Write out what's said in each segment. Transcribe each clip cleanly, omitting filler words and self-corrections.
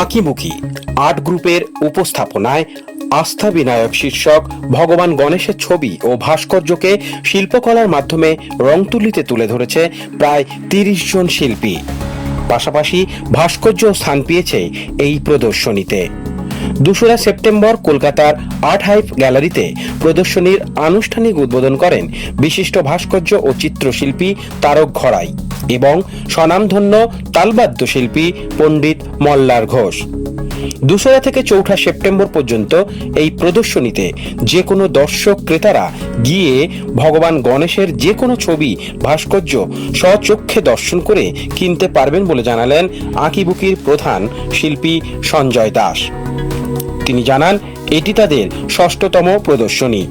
আঁকিবুকি art গ্রুপের উপস্থাপনায় আস্থা বিনায়ক শীর্ষক ভগবান গণেশের ছবি ও ভাস্কর্যকে শিল্পকলার মাধ্যমে রং তুলিতে তুলে ধরেছে প্রায় ৩০ জন শিল্পী। পাশাপাশি ভাস্কর্য স্থান পেয়েছে এই প্রদর্শনীতে। ২রা সেপ্টেম্বর কলকাতার আর্ট হাইভ গ্যালারিতে প্রদর্শনীর আনুষ্ঠানিক উদ্বোধন করেন বিশিষ্ট ভাস্কর্য ও চিত্রশিল্পী তারক ঘরাই এবং স্বনামধন্য তালবাদ্য শিল্পী পণ্ডিত মল্লার ঘোষ। ২রা থেকে ৪ঠা সেপ্টেম্বর পর্যন্ত এই প্রদর্শনীতে যে কোনো দর্শক ক্রেতারা গিয়ে ভগবান গণেশের যে কোনো ছবি ভাস্কর্য স্বচক্ষে দর্শন করে কিনতে পারবেন বলে জানালেন আঁকিবুকির প্রধান শিল্পী সঞ্জয় দাস। তিনি জানান, এটি তাদের ৬ষ্ঠতম প্রদর্শনী,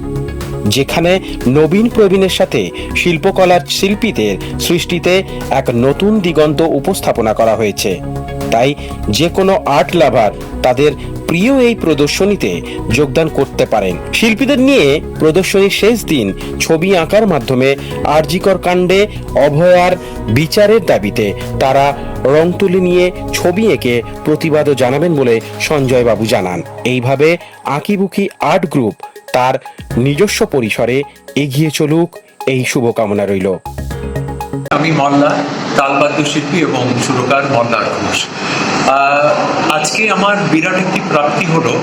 যেখানে নবীন প্রবীণের সাথে শিল্পকলার শিল্পীদের সৃষ্টিতে এক নতুন দিগন্ত উপস্থাপনা করা হয়েছে। তাই যে কোনো আর্ট লাভার তাদের প্রিয় এই প্রদর্শনীতে যোগদান করতে পারেন। শিল্পীদের নিয়ে প্রদর্শনীর শেষ দিন ছবি আঁকার মাধ্যমে আরজিকর কাণ্ডে অভয়ার বিচারের দাবিতে তারা রং তুলি নিয়ে ছবি এঁকে প্রতিবাদও জানাবেন বলে সঞ্জয় বাবু জানান। এইভাবে আঁকিবুকি আর্ট গ্রুপ তার নিজস্ব পরিসরে এগিয়ে চলুক, এই শুভকামনা রইল। আমি মল্লা, তালবাদ্য শিল্পী এবং সুরকার মল্লার ঘোষ। আজকে আমার বিরাট একটি প্রাপ্তি হলো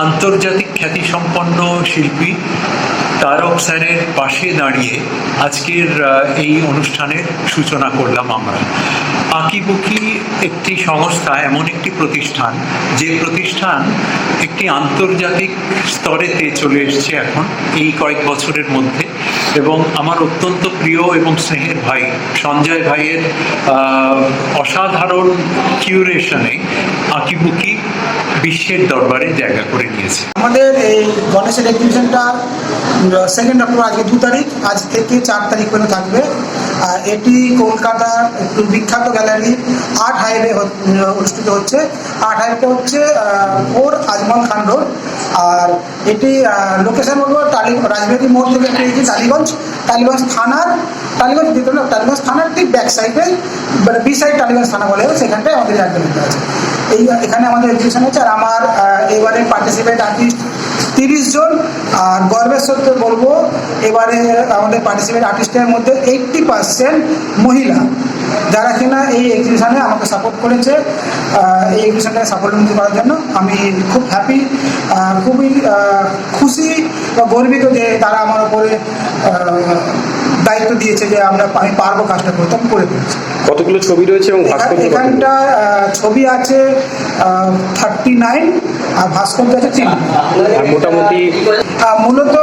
আন্তর্জাতিক খ্যাতিসম্পন্ন শিল্পী তারক স্যারের পাশে দাঁড়িয়ে আজকের এই অনুষ্ঠানের সূচনা করলাম আমরা। আঁকিবুকি একটি সংস্থা, এমন একটি প্রতিষ্ঠান যে প্রতিষ্ঠান একটি আন্তর্জাতিক স্তরেতে চলে এসছে এখন এই কয়েক বছরের মধ্যে, এবং আমার অত্যন্ত প্রিয় এবং স্নেহের ভাই সঞ্জয় ভাইয়ের অসাধারণ কিউরেশনে আঁকিবুকি বিশ্বের দরবারে জায়গা করে নিয়েছে। আমাদের এই গণেশের এক্সিবিশনটা 2 অক্টোবর, আজকে 2 তারিখ, আজ থেকে 4 তারিখ পর্যন্ত থাকবে। আর এটি কলকাতার একটু বিখ্যাত গ্যালারি আর্ট হাইভে অনুষ্ঠিত হচ্ছে। আর্ট হাইভটা হচ্ছে ওর আজমল খান রোড। আর এটি লোকেশন বলবো রাজবাড়ি মোড় থেকে পেয়েছি টালিগঞ্জ থানার ঠিক ব্যাক সাইডে, মানে বি সাইড টালিগঞ্জ থানা বলে, সেখানটায় আমাদের জায়গাটা আছে। এখানে আমাদের এক্সিবিশন হচ্ছে। আর আমার এবারে পার্টিসিপেট আর্টিস্ট 30 জন। আর গর্বের সত্যি বলবো, এবারে আমাদের পার্টিসিপেট আর্টিস্টের মধ্যে 80% মহিলা, যারা কিনা এই এক্সিবিশনে আমাকে সাপোর্ট করেছে। এই এক্সিবিশনটাকে সাফল্যমণ্ডিত করার জন্য আমি খুব হ্যাপি, খুবই খুশি বা গর্বিত যে তারা আমার উপরে দায়িত্ব দিয়েছে যে আমি পারবো কাজটা করতে, আমি করে দিয়েছি। কতগুলো ছবি রয়েছে এবং এখানটা ছবি আছে 39 আর ভাস্কর্য আছে 3। মোটামুটি মূলত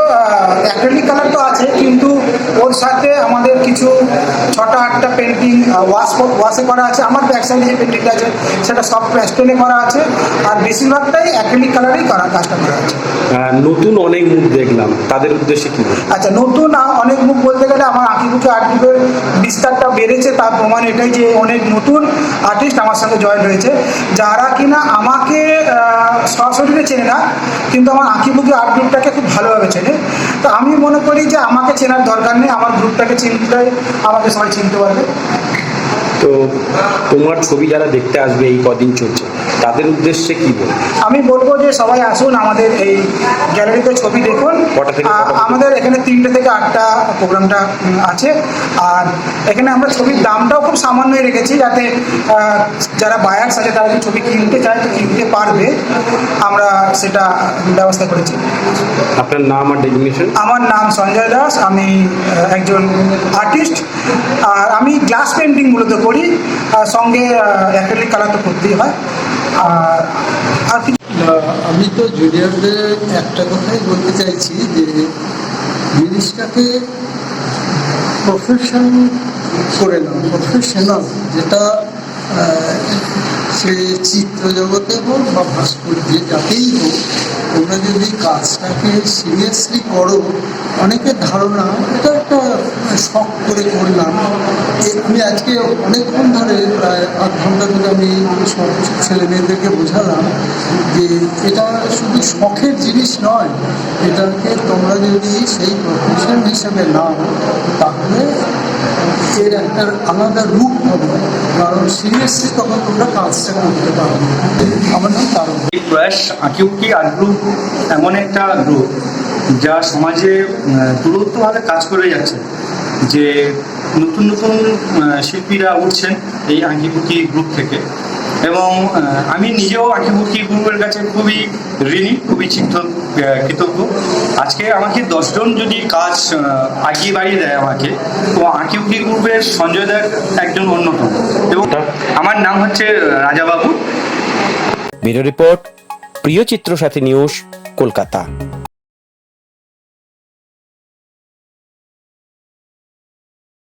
অ্যাক্রিলিক কালার তো আছে, কিন্তু ওর সাথে আমাদের কিছু 6টা-8টা পেন্টিং ওয়াশে করা আছে। আমার ব্যাক সাইডে যে পেন্টিংটা আছে সেটা সফট প্যাস্টেলে করা আছে, আর বেশিরভাগটাই অ্যাক্রিলিক কালারেই কাজটা করা আছে। নতুন অনেক মুখ দেখলাম, তাদের উদ্দেশ্যে কি? আচ্ছা, নতুন অনেক মুখ বলতে গেলে আমার আঁকিবুকি আর্ট গ্রুপের বিস্তারটা বেড়েছে। তার প্রমাণ এটাই যে অনেক নতুন আর্টিস্ট আমার সঙ্গে জয়েন হয়েছে, যারা কিনা আমাকে সরাসরি চেনে না, কিন্তু আমার আঁকিবুকি আর্ট গ্রুপটাকে খুব ভালোভাবে চেনে। তো আমি মনে করি যে আমাকে চেনার দরকার নেই, আমার গ্রুপটাকে চিনতে আমাকে সবাই চিনতে পারবে। তো তোমার ছবি যারা দেখতে আসবে এই কদিন চলছে, তাদের উদ্দেশ্যে কি বলবো? আমি বলবো যে সবাই আসুন, আমাদের এই গ্যালারিতে ছবি দেখুন। আমাদের এখানে 3টে থেকে 8টা প্রোগ্রামটা আছে। আর এখানে আমরা ছবির দামটাও খুব সামান্যই রেখেছি, যাতে যারা বায়ার্স আছে তারা যদি ছবি কিনতে চায় তো কিনতে পারবে, আমরা সেটা ব্যবস্থা করেছি। আপনার নাম আর ডেজিগনেশন? আমার নাম সঞ্জয় দাস, আমি একজন আর্টিস্ট। আর আমি গ্লাস পেন্টিং মূলত করি, সঙ্গে অ্যাক্রিলিক কালার তো করতেই হয়। আর আমি তো জুনিয়রদের একটা কথাই বলতে চাইছি যে জিনিসটাকে প্রফেশন করে নাও, প্রফেশনাল, যেটা সে চিত্র জগতে হোক বা ভাস্কর্যে যাতেই হোক, তোমরা যদি কাজটাকে সিরিয়াসলি করো, অনেকের ধারণা এটা একটা শখ করে করলাম। আমি আজকে অনেকক্ষণ ধরে প্রায় 8 ঘন্টা ধরে আমি সব ছেলে মেয়েদেরকে বোঝালাম যে এটা শুধু শখের জিনিস নয়, এটাকে তোমরা যদি সেই প্রফেশন হিসেবে নাও তাহলে এর একটা আলাদা রূপ হবে, কারণ সিরিয়াসলি তখন তোমরা কাজটা করতে পারবে। আমার নাম তারক। এই প্রয়াস আঁকিবুকি আর্ট গ্রুপ এমন একটা গ্রুপ যা সমাজে দূরত্বভাবে কাজ করে যাচ্ছে, যে নতুন নতুন শিল্পীরা উঠছেন এই আঁকিবুকি গ্রুপ থেকে। এবং আমি নিজেও আঁকিবুকি গ্রুপের কাছে খুবই ঋণী, খুবই কৃতজ্ঞ। আজকে আমাকে 10 জন যদি কাজ আঁকিয়ে বাড়িয়ে দেয় আমাকে, তো আঁকিবুকি গ্রুপের সঞ্জয় দা একজন অন্যতম। এবং আমার নাম হচ্ছে রাজাবাবু। ব্যুরো রিপোর্ট, প্রিয় চিত্র সাথী নিউজ, কলকাতা।